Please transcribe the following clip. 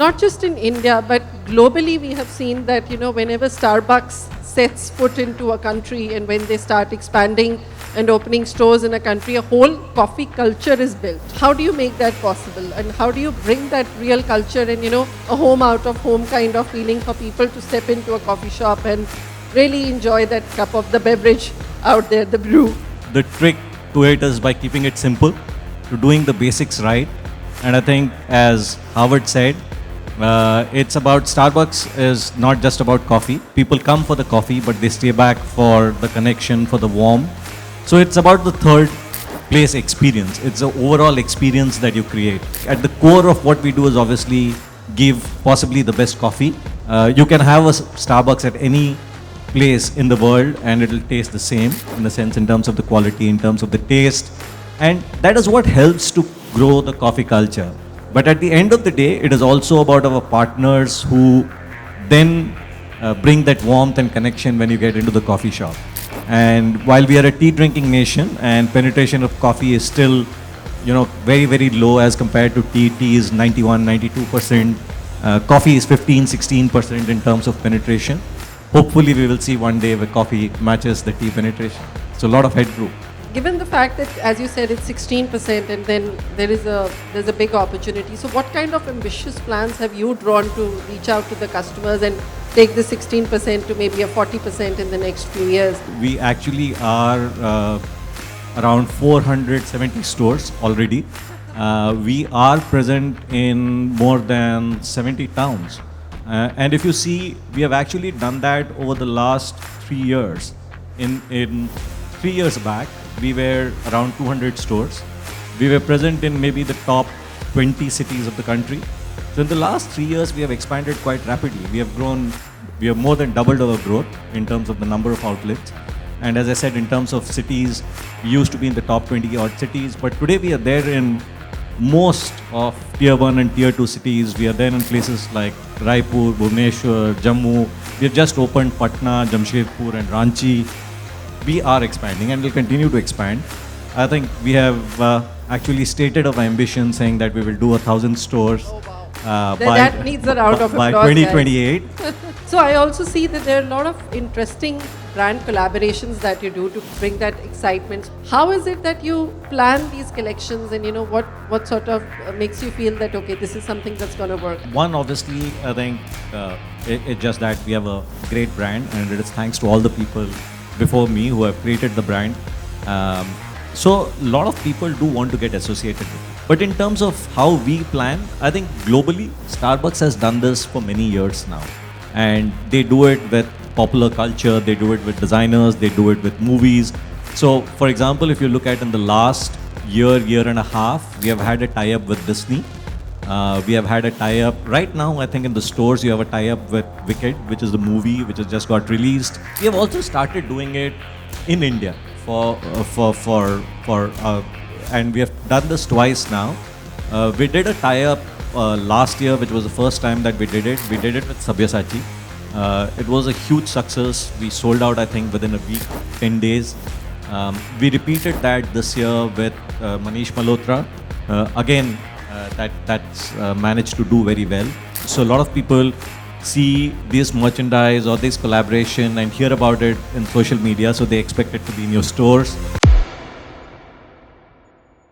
not just in India, but globally, we have seen that, whenever Starbucks sets foot into a country and when they start expanding and opening stores in a country, a whole coffee culture is built. How do you make that possible? And how do you bring that real culture and, a home out of home kind of feeling for people to step into a coffee shop and really enjoy that cup of the beverage out there, the brew? The trick to it is by keeping it simple, to doing the basics right. And I think, as Howard said, it's about Starbucks is not just about coffee. People come for the coffee, but they stay back for the connection, for the warmth. So it's about the third place experience. It's the overall experience that you create. At the core of what we do is obviously give possibly the best coffee. You can have a Starbucks at any place in the world and it'll taste the same in the sense in terms of the quality, in terms of the taste. And that is what helps to grow the coffee culture. But at the end of the day, it is also about our partners who then bring that warmth and connection when you get into the coffee shop. And while we are a tea drinking nation and penetration of coffee is still, very, very low as compared to tea. Tea is 91, 92%. Coffee is 15, 16% in terms of penetration. Hopefully we will see one day where coffee matches the tea penetration. So a lot of headroom. Given the fact that, as you said, it's 16% and then there's a big opportunity. So what kind of ambitious plans have you drawn to reach out to the customers and take the 16% to maybe a 40% in the next few years? We actually are around 470 stores already. We are present in more than 70 towns. And if you see, we have actually done that over the last 3 years. In 3 years back, we were around 200 stores. We were present in maybe the top 20 cities of the country. So in the last 3 years, we have expanded quite rapidly. We have more than doubled our growth in terms of the number of outlets. And as I said, in terms of cities, we used to be in the top 20 odd cities, but today we are there in most of tier 1 and tier 2 cities. We are there in places like Raipur, Bhubaneswar, Jammu. We have just opened Patna, Jamshedpur and Ranchi. We are expanding and will continue to expand. I think we have actually stated our ambition saying that we will do 1,000 stores that needs a round of by applause, 2028. So I also see that there are a lot of interesting brand collaborations that you do to bring that excitement. How is it that you plan these collections and what sort of makes you feel that, okay, this is something that's going to work? One, obviously, I think it's just that we have a great brand and it is thanks to all the people before me who have created the brand. So a lot of people do want to get associated with it. But in terms of how we plan, I think globally, Starbucks has done this for many years now. And they do it with popular culture, they do it with designers, they do it with movies. So for example, if you look at in the last year and a half, we have had a tie-up with Disney. We have had a tie-up right now. I think in the stores you have a tie-up with Wicked, which is the movie which has just got released. We have also started doing it in India and we have done this twice now. We did a tie-up last year, which was the first time that we did it. We did it with Sabyasachi. It was a huge success. We sold out, I think, within a week, 10 days. We repeated that this year with Manish Malhotra. Again, that's managed to do very well. So a lot of people see this merchandise or this collaboration and hear about it in social media, so they expect it to be in your stores.